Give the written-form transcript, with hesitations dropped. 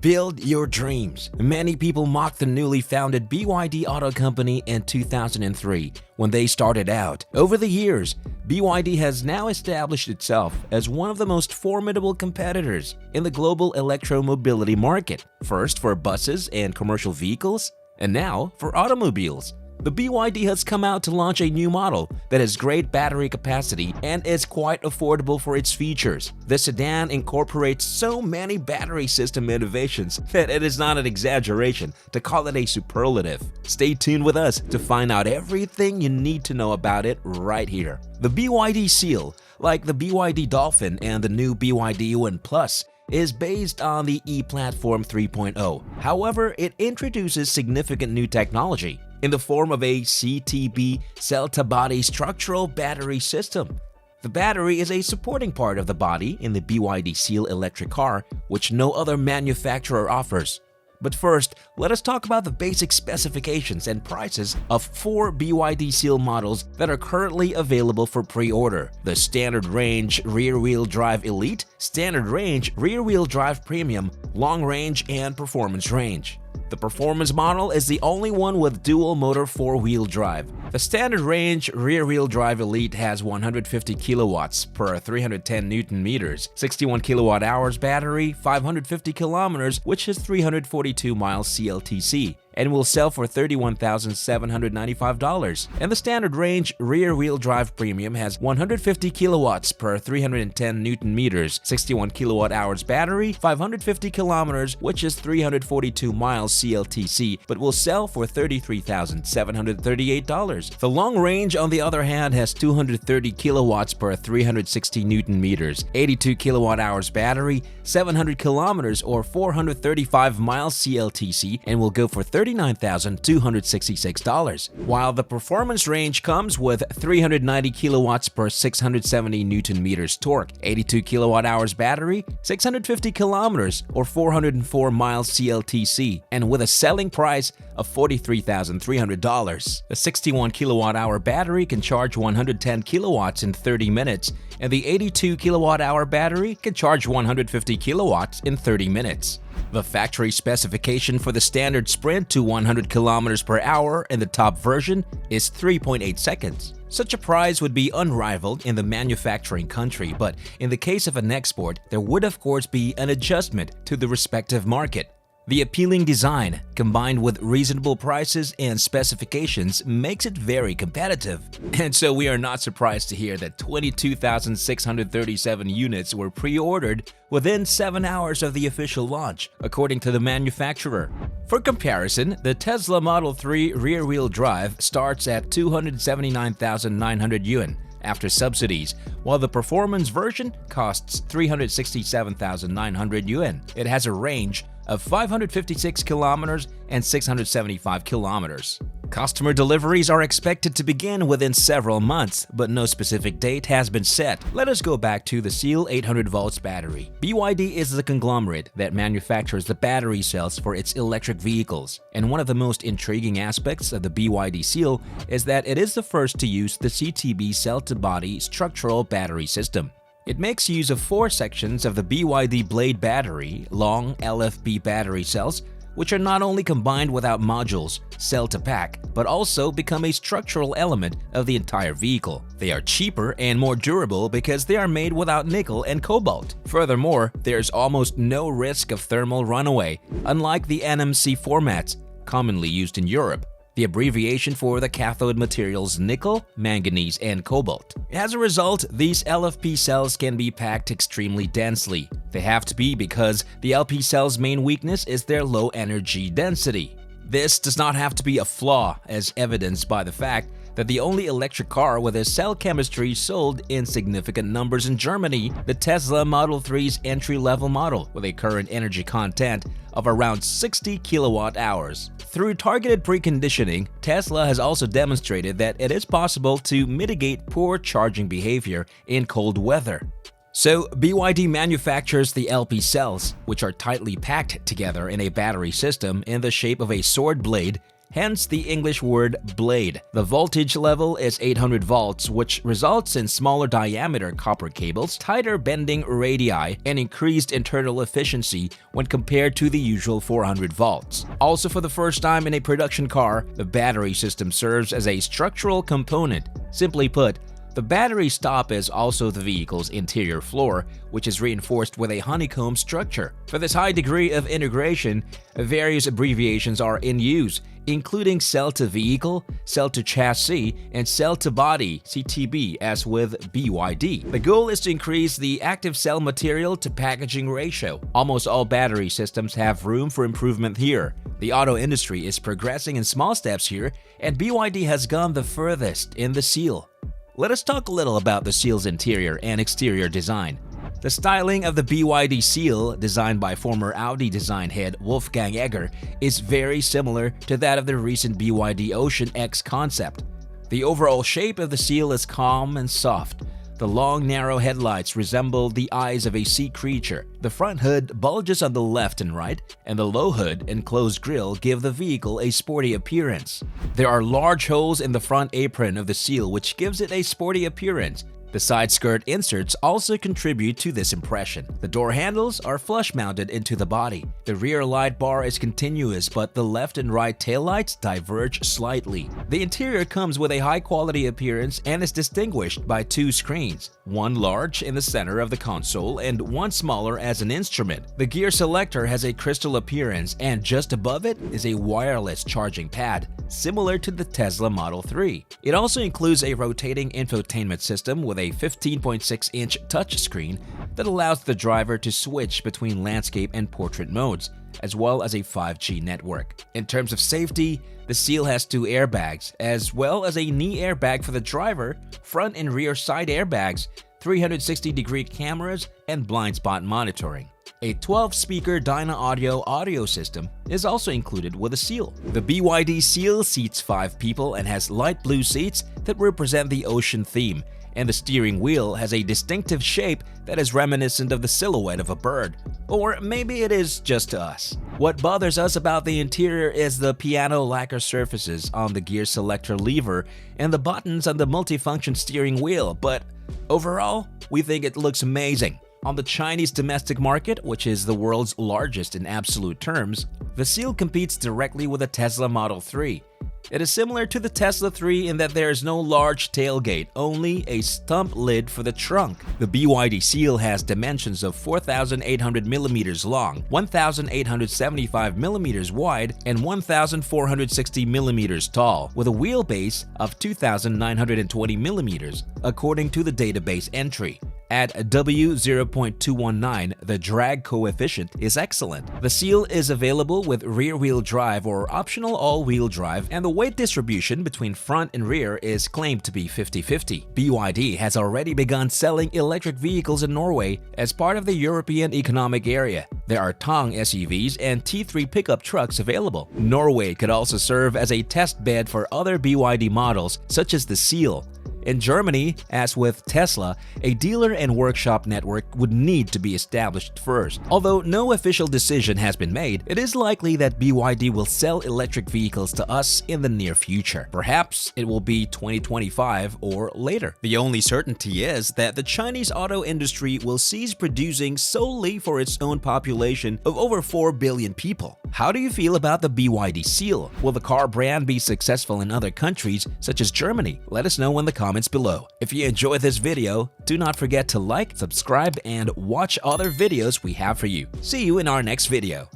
Build your dreams. Many people mocked the newly founded BYD Auto Company in 2003 when they started out. Over the years, BYD has now established itself as one of the most formidable competitors in the global electromobility market, first for buses and commercial vehicles, and now for automobiles. The BYD has come out to launch a new model that has great battery capacity and is quite affordable for its features. The sedan incorporates so many battery system innovations that it is not an exaggeration to call it a superlative. Stay tuned with us to find out everything you need to know about it right here. The BYD Seal, like the BYD Dolphin and the new BYD UN Plus, is based on the e-Platform 3.0. However, it introduces significant new technology in the form of a CTB cell-to-body structural battery system. The battery is a supporting part of the body in the BYD Seal electric car, which no other manufacturer offers. But first, let us talk about the basic specifications and prices of 4 BYD Seal models that are currently available for pre-order: the Standard Range Rear-Wheel Drive Elite, Standard Range Rear-Wheel Drive Premium, Long Range, and Performance Range. The Performance model is the only one with dual-motor 4-wheel drive. The Standard Range Rear-Wheel Drive Elite has 150 kilowatts per 310 Newton meters, 61 kilowatt-hours battery, 550 kilometers, which is 342 miles CLTC, and will sell for $31,795. And the Standard Range Rear-Wheel Drive Premium has 150 kilowatts per 310 Newton meters, 61 kilowatt-hours battery, 550 kilometers, which is 342 miles CLTC, but will sell for $33,738. The Long Range, on the other hand, has 230 kilowatts per 360 Newton meters, 82 kilowatt-hours battery, 700 kilometers or 435 miles CLTC, and will go for $39,266, while the Performance Range comes with 390 kilowatts per 670 Newton meters torque, 82 kilowatt-hours battery, 650 kilometers or 404 miles CLTC, and with a selling price of $43,300. The 61 kilowatt-hour battery can charge 110 kilowatts in 30 minutes, and the 82 kilowatt-hour battery can charge 150 kilowatts in 30 minutes. The factory specification for the standard sprint to 100 kilometers per hour in the top version is 3.8 seconds. Such a price would be unrivaled in the manufacturing country, but in the case of an export, there would of course be an adjustment to the respective market. The appealing design, combined with reasonable prices and specifications, makes it very competitive. And so we are not surprised to hear that 22,637 units were pre-ordered within 7 hours of the official launch, according to the manufacturer. For comparison, the Tesla Model 3 rear-wheel drive starts at 279,900 yuan after subsidies, while the Performance version costs 367,900 yuan. It has a range of 556 kilometers and 675 kilometers. Customer deliveries are expected to begin within several months, but no specific date has been set. Let us go back to the Seal 800 volts battery. BYD is the conglomerate that manufactures the battery cells for its electric vehicles, and one of the most intriguing aspects of the BYD Seal is that it is the first to use the CTB cell-to-body structural battery system. It makes use of 4 sections of the BYD Blade battery, long LFP battery cells, which are not only combined without modules, cell-to-pack, but also become a structural element of the entire vehicle. They are cheaper and more durable because they are made without nickel and cobalt. Furthermore, there's almost no risk of thermal runaway, unlike the NMC formats commonly used in Europe, the abbreviation for the cathode materials nickel, manganese, and cobalt. As a result, these LFP cells can be packed extremely densely. They have to be because the LP cell's main weakness is their low energy density. This does not have to be a flaw, as evidenced by the fact that the only electric car with a cell chemistry sold in significant numbers in Germany, the Tesla Model 3's entry-level model, with a current energy content of around 60 kilowatt-hours. Through targeted preconditioning, Tesla has also demonstrated that it is possible to mitigate poor charging behavior in cold weather. So, BYD manufactures the LP cells, which are tightly packed together in a battery system in the shape of a sword blade, hence the English word blade. The voltage level is 800 volts, which results in smaller diameter copper cables, tighter bending radii, and increased internal efficiency when compared to the usual 400 volts. Also, for the first time in a production car, the battery system serves as a structural component. Simply put, the battery stop is also the vehicle's interior floor, which is reinforced with a honeycomb structure. For this high degree of integration, various abbreviations are in use, including cell-to-vehicle, cell-to-chassis, and cell-to-body (CTB), as with BYD. The goal is to increase the active cell material to packaging ratio. Almost all battery systems have room for improvement here. The auto industry is progressing in small steps here, and BYD has gone the furthest in the Seal. Let us talk a little about the Seal's interior and exterior design. The styling of the BYD Seal, designed by former Audi design head Wolfgang Egger, is very similar to that of the recent BYD Ocean X concept. The overall shape of the Seal is calm and soft. The long, narrow headlights resemble the eyes of a sea creature. The front hood bulges on the left and right, and the low hood and closed grille give the vehicle a sporty appearance. There are large holes in the front apron of the Seal, which gives it a sporty appearance. The side skirt inserts also contribute to this impression. The door handles are flush-mounted into the body. The rear light bar is continuous, but the left and right taillights diverge slightly. The interior comes with a high-quality appearance and is distinguished by two screens, one large in the center of the console and one smaller as an instrument. The gear selector has a crystal appearance, and just above it is a wireless charging pad, similar to the Tesla Model 3. It also includes a rotating infotainment system with a 15.6-inch touchscreen that allows the driver to switch between landscape and portrait modes, as well as a 5G network. In terms of safety, the Seal has two airbags, as well as a knee airbag for the driver, front and rear side airbags, 360-degree cameras, and blind spot monitoring. A 12-speaker Dyna audio system is also included with the Seal. The BYD Seal seats 5 people and has light blue seats that represent the ocean theme, and the steering wheel has a distinctive shape that is reminiscent of the silhouette of a bird. Or maybe it is just to us. What bothers us about the interior is the piano lacquer surfaces on the gear selector lever and the buttons on the multifunction steering wheel, but overall, we think it looks amazing. On the Chinese domestic market, which is the world's largest in absolute terms, the Seal competes directly with the Tesla Model 3. It is similar to the Tesla 3 in that there is no large tailgate, only a stump lid for the trunk. The BYD Seal has dimensions of 4,800 mm long, 1,875 mm wide, and 1,460 mm tall, with a wheelbase of 2,920 mm, according to the database entry. At W0.219, the drag coefficient is excellent. The Seal is available with rear-wheel drive or optional all-wheel drive, and the weight distribution between front and rear is claimed to be 50-50. BYD has already begun selling electric vehicles in Norway as part of the European Economic Area. There are Tong SUVs and T3 pickup trucks available. Norway could also serve as a test bed for other BYD models, such as the Seal. In Germany, as with Tesla, a dealer and workshop network would need to be established first. Although no official decision has been made, it is likely that BYD will sell electric vehicles to us in the near future. Perhaps it will be 2025 or later. The only certainty is that the Chinese auto industry will cease producing solely for its own population of over 4 billion people. How do you feel about the BYD Seal? Will the car brand be successful in other countries such as Germany? Let us know in the comments below. If you enjoyed this video, do not forget to like, subscribe, and watch other videos we have for you. See you in our next video.